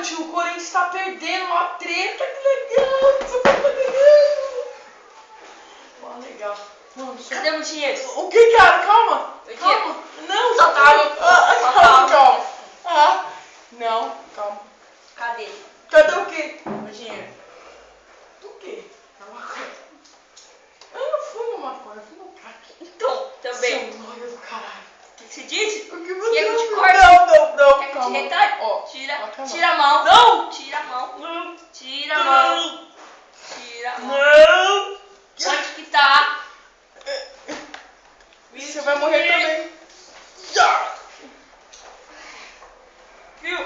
Olha, tio, o Corinthians tá perdendo uma treta, que legal. Você tá ganhando. Ó, legal. Vamos, cadê o dinheiro? O que, cara? Calma. Calma. Não, só calma. Calma. Ah, não, calma. Cadê? Cadê o quê? O dinheiro. Do quê? A maconha. Eu não fumo maconha, eu fumo crack. Então, também. Seu noia do caralho. O que você disse? O que você Quer que eu te viu? corte? Não, Quer que eu te calma. retalhe? Ó, Tira bacana. a mão. Não! Tira a mão. Não. Tira a mão. Tira a mão. Não! Onde que tá? Você vai morrer também. Viu?